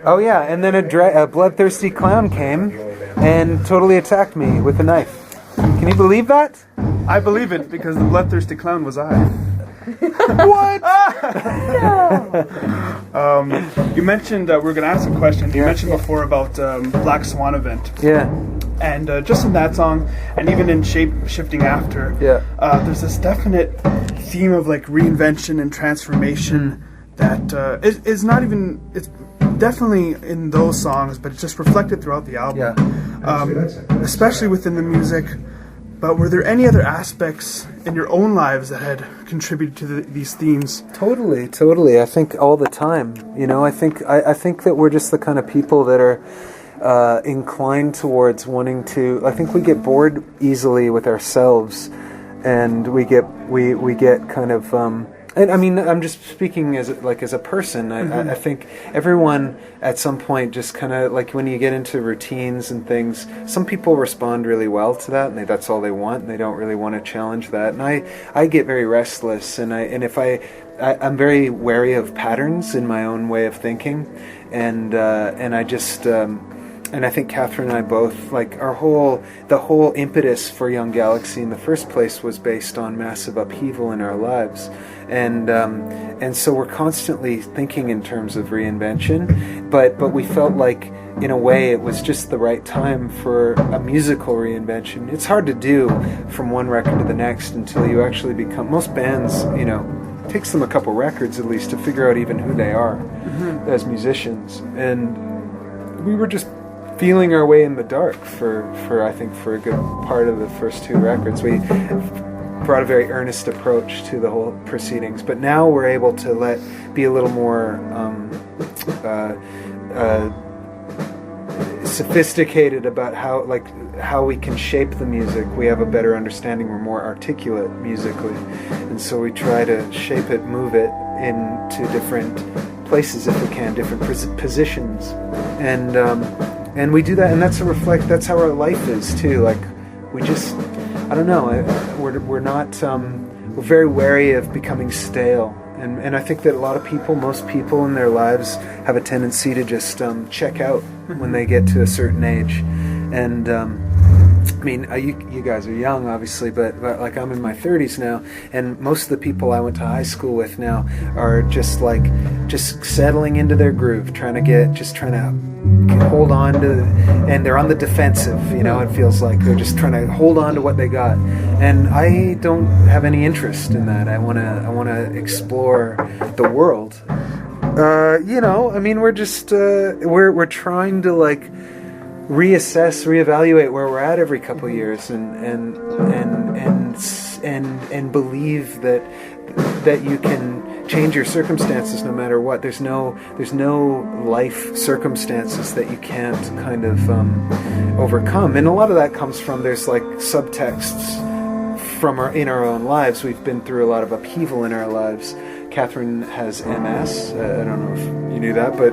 Oh yeah, and then a bloodthirsty clown came and totally attacked me with a knife. Can you believe that? I believe it, because the bloodthirsty clown was I. What? You mentioned, we're going to ask a question. You mentioned before about Black Swan event. Yeah. And just in that song, and even in Shapeshifting after, there's this definite theme of like reinvention and transformation that is not even, it's definitely in those songs, but it's just reflected throughout the album. Especially within the music. But were there any other aspects in your own lives that had contributed to these themes? Totally. I think all the time. You know, I think that we're just the kind of people that are inclined towards wanting to. I think we get bored easily with ourselves, and we get kind of. And I mean, I'm just speaking as a person. I think everyone at some point just kind of, like, when you get into routines and things, some people respond really well to that, and that's all they want, and they don't really want to challenge that. And I get very restless, and I'm very wary of patterns in my own way of thinking, and I just. And I think Catherine and I both, like, the whole impetus for Young Galaxy in the first place was based on massive upheaval in our lives. And so we're constantly thinking in terms of reinvention, but we felt like, in a way, it was just the right time for a musical reinvention. It's hard to do from one record to the next until you actually become, most bands, you know, it takes them a couple records at least to figure out even who they are as musicians. And we were just feeling our way in the dark for I think for a good part of the first two records. We brought a very earnest approach to the whole proceedings, but now we're able to be a little more sophisticated about how we can shape the music. We have a better understanding. We're more articulate musically, and so we try to shape it, move it into different places if we can, different positions, and we do that, and that's how our life is too. Like, we just, I don't know, we're not, we're very wary of becoming stale, and I think that most people in their lives have a tendency to just check out when they get to a certain age, and I mean, you guys are young, obviously, but like, I'm in my 30s now, and most of the people I went to high school with now are just settling into their groove, trying to hold on to, and they're on the defensive, you know. It feels like they're just trying to hold on to what they got, and I don't have any interest in that. I want to explore the world. You know, I mean, we're just we're trying to, like, reassess, reevaluate where we're at every couple of years, and believe that you can change your circumstances no matter what. There's no life circumstances that you can't kind of overcome, and a lot of that comes from, there's like subtexts in our own lives. We've been through a lot of upheaval in our lives. Catherine has MS. I don't know if you knew that, but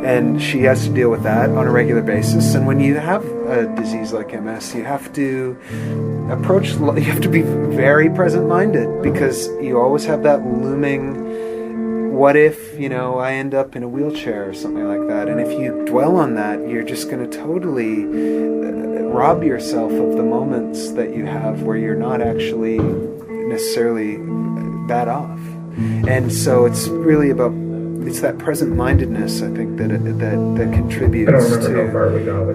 and she has to deal with that on a regular basis. And when you have a disease like MS, you have to be very present-minded, because you always have that looming, what if, you know, I end up in a wheelchair or something like that. And if you dwell on that, you're just going to totally rob yourself of the moments that you have where you're not actually necessarily that off. And so it's really about, it's that present-mindedness, I think, that contributes to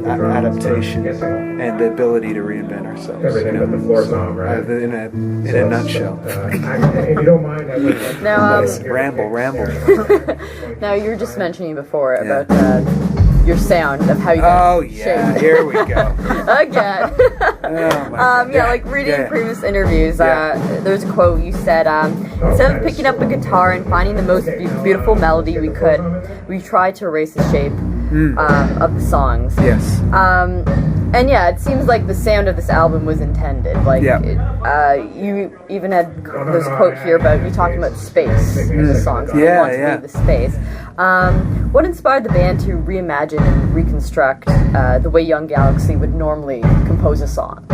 adaptation and the ability to reinvent ourselves. Everything but the floor song, right? In a nutshell. If you don't mind, I'd like now, ramble. Now, you were just mentioning before about your sound, of how you shape. Here we go. Again. Like reading previous interviews, there's a quote you said, instead of picking up the guitar and finding the most beautiful melody we could, we tried to erase the shape of the songs. Yes. And it seems like the sound of this album was intended. Like, you even had, there's a quote here about you talking about space in the songs. You want to leave the space. What inspired the band to reimagine and reconstruct the way Young Galaxy would normally compose a song?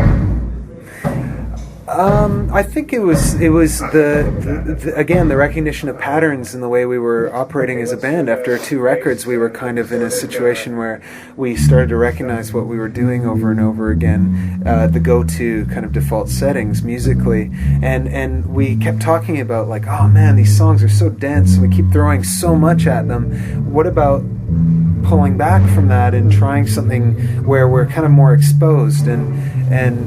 I think it was the again the recognition of patterns in the way we were operating as a band. After 2 records, we were kind of in a situation where we started to recognize what we were doing over and over again, the go-to kind of default settings musically, and we kept talking about like, oh man, these songs are so dense, and we keep throwing so much at them. What about pulling back from that and trying something where we're kind of more exposed and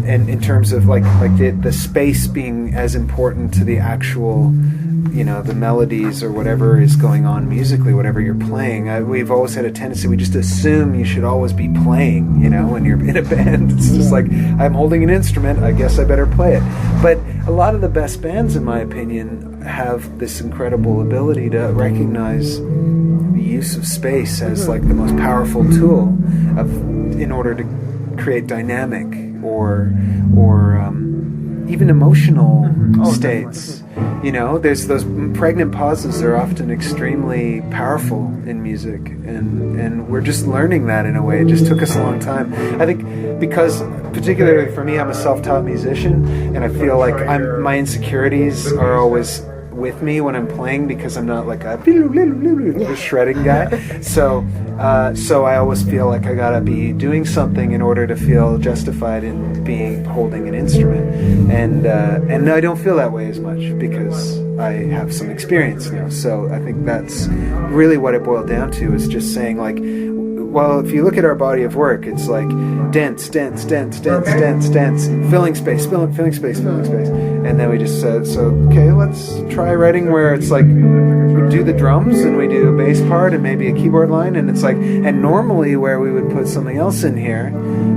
in terms of like the space being as important to the actual, you know, the melodies or whatever is going on musically, whatever you're playing. We've always had a tendency, we just assume you should always be playing, you know, when you're in a band. It's just like, I'm holding an instrument, I guess I better play it. But a lot of the best bands, in my opinion, have this incredible ability to recognize the use of space as like the most powerful tool in order to create dynamic or even emotional states. You know, there's those pregnant pauses are often extremely powerful in music, and we're just learning that in a way. It just took us a long time. I think because, particularly for me, I'm a self-taught musician, and I feel like my insecurities are always with me when I'm playing because I'm not like a shredding guy. So I always feel like I gotta be doing something in order to feel justified in holding an instrument. And I don't feel that way as much because I have some experience now. So I think that's really what it boiled down to, is just saying like, well, if you look at our body of work, it's like dense, filling space, and then we just said, so okay, let's try writing where it's like we do the drums and we do a bass part and maybe a keyboard line, and it's like, and normally where we would put something else in here,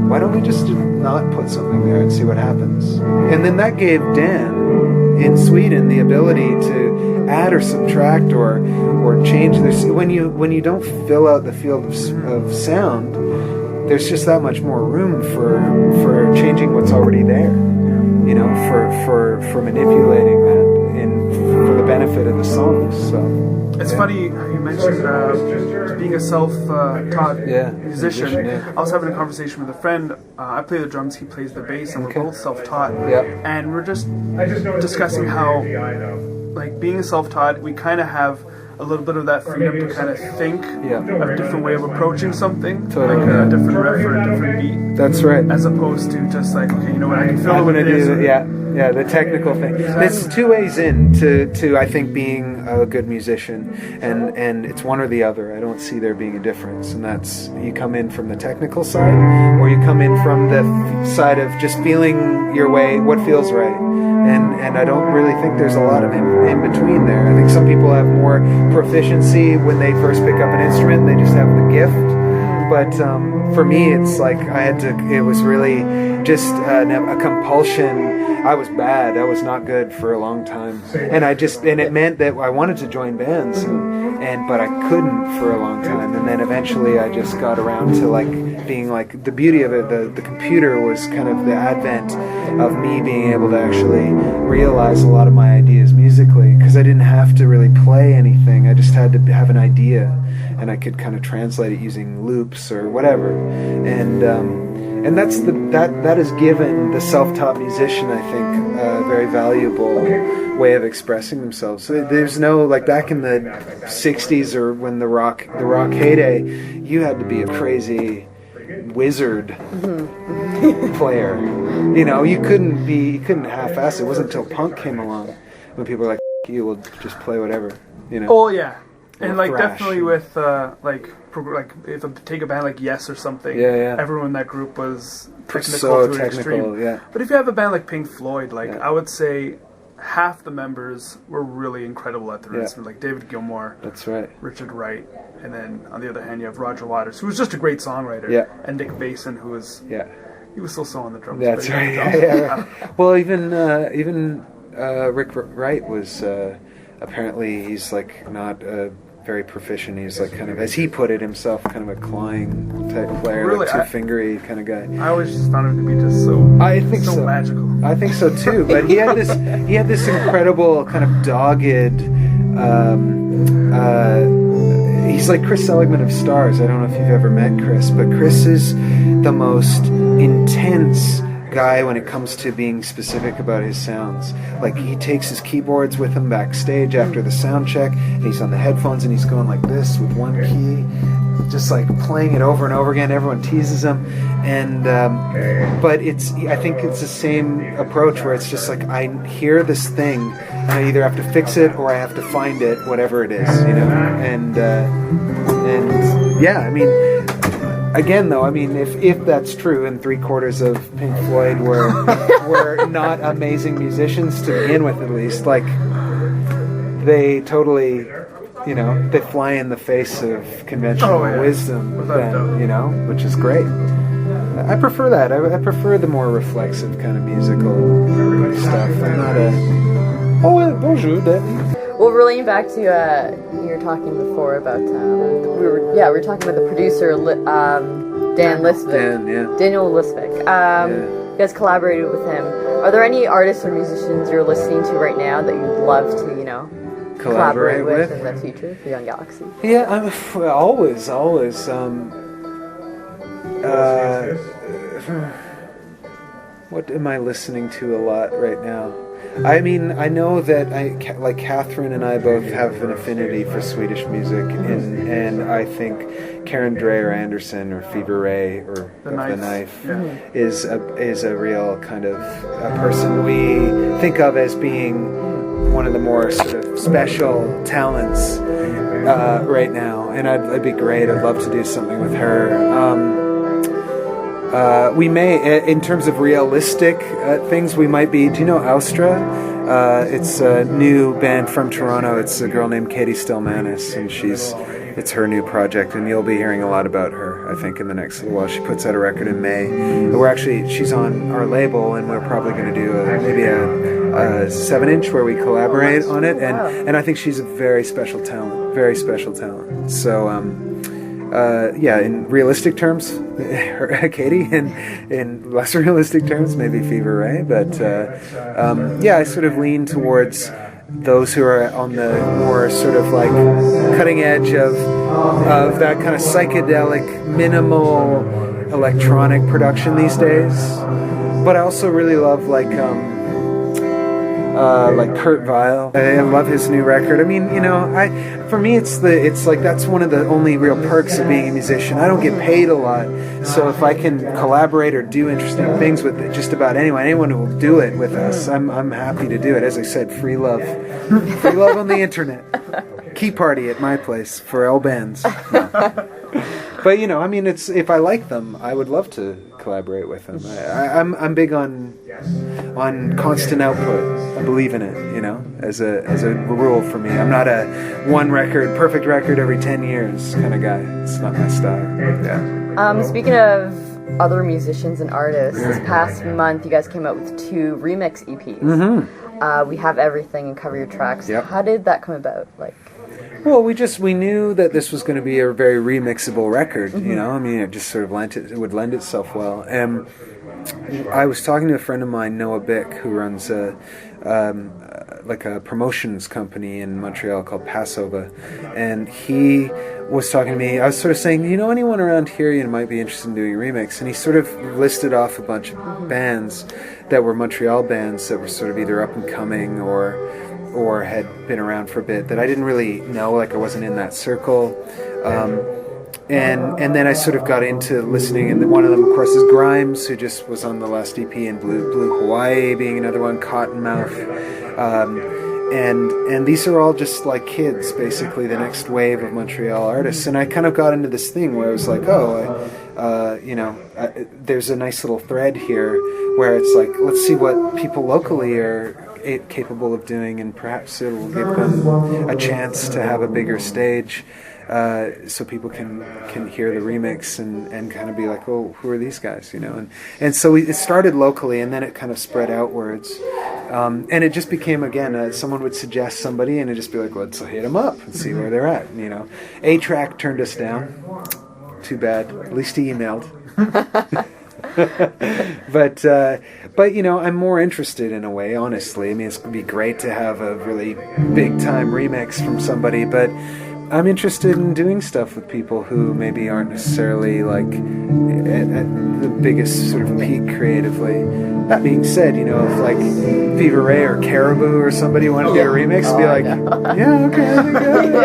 why don't we just not put something there and see what happens? And then that gave Dan in Sweden the ability to add or subtract or change. When you don't fill out the field of sound, there's just that much more room for changing what's already there, you know, for manipulating that for the benefit of the songs. So it's funny how you mentioned being a self-taught musician. Yeah. I was having a conversation with a friend. I play the drums, he plays the bass, and we're both self-taught. Yeah. And we're just discussing how, like, being self-taught, we kind of have a little bit of that freedom to kind of think of a different way of approaching something, totally. Like a different riff or a different beat. That's right. As opposed to just like, okay, you know what, I can fill I'm it with gonna this. do the technical thing. There's 2 ways in to I think being a good musician, and it's one or the other. I don't see there being a difference, and that's you come in from the technical side, or you come in from the side of just feeling your way, what feels right. And I don't really think there's a lot of in between there. I think some people have more proficiency when they first pick up an instrument, they just have the gift. But for me, it's like it was really just a compulsion. I was bad. I was not good for a long time. And it meant that I wanted to join bands, but I couldn't for a long time. And then eventually I just got around to like being like, the beauty of it, the computer was kind of the advent of me being able to actually realize a lot of my ideas musically, because I didn't have to really play anything. I just had to have an idea, and I could kind of translate it using loops or whatever. And that has given the self-taught musician, I think, a very valuable way of expressing themselves. So there's no, like back in the 60s or when the rock heyday, you had to be a crazy wizard player. You know, you couldn't half-ass it. It wasn't until punk came along when people were like, you will just play whatever, you know. Oh yeah. And like thrash. definitely with like if I take a band like Yes or something, everyone in that group was technical so to an technical, extreme. yeah. But if you have a band like Pink Floyd, like I would say half the members were really incredible at their instrument, like David Gilmour. That's right. Richard Wright, and then on the other hand you have Roger Waters, who was just a great songwriter, and Nick Basin, who was he was still on the drums. That's right. Yeah. Well, even Rick Wright was apparently he's like not very proficient. He's like kind of, as he put it himself, kind of a clawing type player, really, like two-fingery kind of guy. I always just found him to be just so magical. I think so too. But he had this incredible kind of dogged. He's like Chris Seligman of Stars. I don't know if you've ever met Chris, but Chris is the most intense, guy when it comes to being specific about his sounds. Like, he takes his keyboards with him backstage after the sound check, and he's on the headphones and he's going like this with one key, just like playing it over and over again. Everyone teases him, and but I think it's the same approach where it's just like, I hear this thing and I either have to fix it or I have to find it, whatever it is, you know. And yeah, I mean, again, though, I mean, if that's true, and 3/4 of Pink Floyd were not amazing musicians to begin with, at least, like, they totally, you know, they fly in the face of conventional wisdom, then, you know, which is great. I prefer that. I prefer the more reflexive kind of musical stuff. I'm not a... Oh, bonjour, Daddy. Well, relating back to you were talking before about we were talking about the producer Dan Lisvik. Daniel Lisvik. You guys collaborated with him. Are there any artists or musicians you're listening to right now that you'd love to, you know, collaborate with in the future for Young Galaxy? Yeah, I'm always. What am I listening to a lot right now? I mean, I know that like Catherine and I both have an affinity for Swedish music, and I think Karen Dreyer Anderson or Fever Ray or The Knife is a real kind of a person we think of as being one of the more sort of special talents right now, and I'd be great. I'd love to do something with her. We may, in terms of realistic things, we might be... Do you know Austra? It's a new band from Toronto. It's a girl named Katie Stelmanis, and it's her new project, and you'll be hearing a lot about her, I think, in the next little while. She puts out a record in May. She's on our label, and we're probably going to do maybe a 7-inch where we collaborate on it, and I think she's a very special talent. So, in realistic terms, Katie, in less realistic terms, maybe Fever Ray, but I sort of lean towards those who are on the more sort of like cutting edge of that kind of psychedelic, minimal electronic production these days. But I also really love like Kurt Weill. I love his new record. I mean, you know, for me it's like that's one of the only real perks of being a musician. I don't get paid a lot, so if I can collaborate or do interesting things with just about anyone who will do it with us, I'm happy to do it. As I said, free love on the internet. Key party at my place for all bands. No. But you know, I mean, if I like them, I would love to collaborate with them. I'm big on constant output. I believe in it, you know, as a rule for me. I'm not a perfect record every 10 years kind of guy. It's not my style. Yeah. Speaking of other musicians and artists, this past month you guys came out with 2 remix EPs. Mm-hmm. We Have Everything and Cover Your Tracks. Yep. How did that come about? Well, we knew that this was going to be a very remixable record, you know. I mean, it just sort of would lend itself well. And I was talking to a friend of mine, Noah Bick, who runs a promotions company in Montreal called Passover, and he was talking to me. I was sort of saying, you know, anyone around here you might be interested in doing a remix, and he sort of listed off a bunch of bands that were Montreal bands that were sort of either up and coming or had been around for a bit that I didn't really know, like I wasn't in that circle. And then I sort of got into listening, and one of them, of course, is Grimes, who just was on the last EP, and Blue Hawaii being another one, Cottonmouth. And these are all just like kids, basically, the next wave of Montreal artists. And I kind of got into this thing where I was like, there's a nice little thread here where it's like, let's see what people locally are capable of doing, and perhaps it'll give them a chance to have a bigger stage, so people can hear the remix and kind of be like, oh, who are these guys, you know? And so it started locally, and then it kind of spread outwards, and it just became, again, someone would suggest somebody, and it'd just be like, well, let's hit them up and see where they're at, you know. A-Track turned us down. Too bad. At least he emailed. But you know, I'm more interested in a way, honestly. I mean, it's going to be great to have a really big time remix from somebody, but I'm interested in doing stuff with people who maybe aren't necessarily like at the biggest sort of peak creatively. That being said, you know, if like Fever Ray or Caribou or somebody wanted to do a remix, be like, yeah, okay, I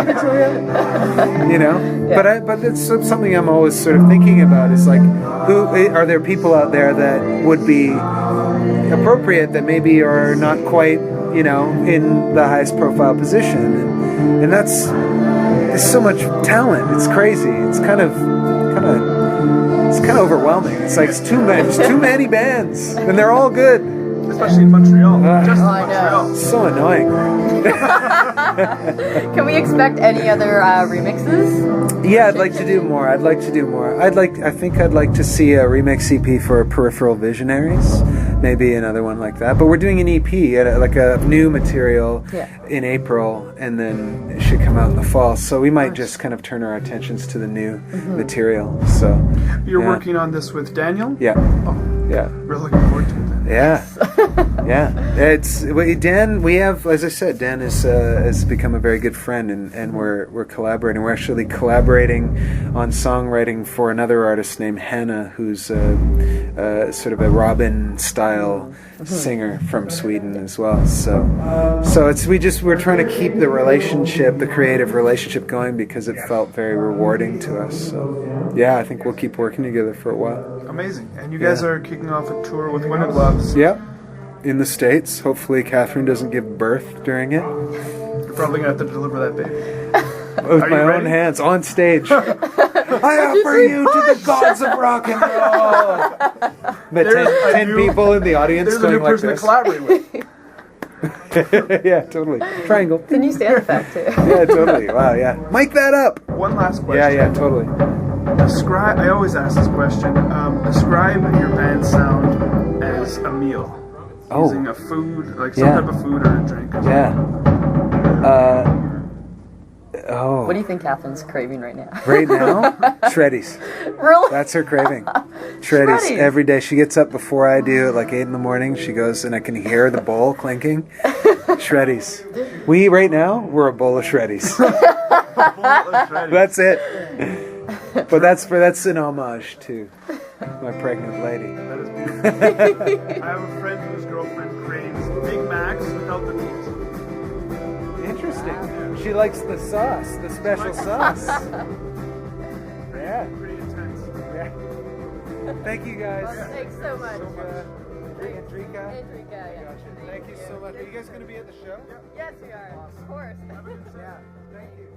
think so, yeah. You know, but it's something I'm always sort of thinking about is like, who are there people out there that would be appropriate that maybe are not quite, you know, in the highest profile position, and that's, there's so much talent. It's crazy. It's kind of overwhelming. It's like it's too many bands, and they're all good. Especially in Montreal. Just in Montreal. So annoying. Can we expect any other remixes? Yeah, I'd like to do more. I think I'd like to see a remix EP for Peripheral Visionaries. Maybe another one like that. But we're doing an EP, like a new material in April, and then it should come out in the fall. So we might just kind of turn our attentions to the new material. So you're working on this with Daniel? Yeah. Oh, yeah. We're looking forward to it then. Yeah. Yeah. It's Dan. We have, as I said, Dan has become a very good friend, and we're collaborating. We're actually collaborating on songwriting for another artist named Hannah, who's sort of a Robin style singer from Sweden as well. So we're trying to keep the creative relationship going because it felt very rewarding to us. So yeah, I think we'll keep working together for a while. Amazing. And you guys are kicking off a tour with When It Loves. Yep. In the States. Hopefully Catherine doesn't give birth during it. You're probably going to have to deliver that baby. With my own hands, on stage. I offer you to the gods of rock and roll. The 10 people in the audience there's going a new person like to collaborate with. Yeah, totally. Triangle. It's a new stand effect too. Yeah, totally. Wow, yeah. Mic that up. One last question. Yeah, totally. I always ask this question. Describe your band's sound as a meal. Using a food, like some type of food or a drink. What do you think Catherine's craving right now? Right now? Shreddies. Really? That's her craving. Shreddies. Every day. She gets up before I do at like 8 in the morning. She goes, and I can hear the bowl clinking. Shreddies. We're a bowl of Shreddies. That's it. But that's an homage to my pregnant lady. That is beautiful. I have a friend whose girlfriend craves Big Macs without the meat. Interesting. She likes the sauce, the special sauce. Yeah. Pretty intense. Yeah. Thank you guys. Thanks so much. Andrika. Andrika, yeah. Thank you so much. Are you guys going to be at the show? Yes, we are. Of course. Yeah. Thank you.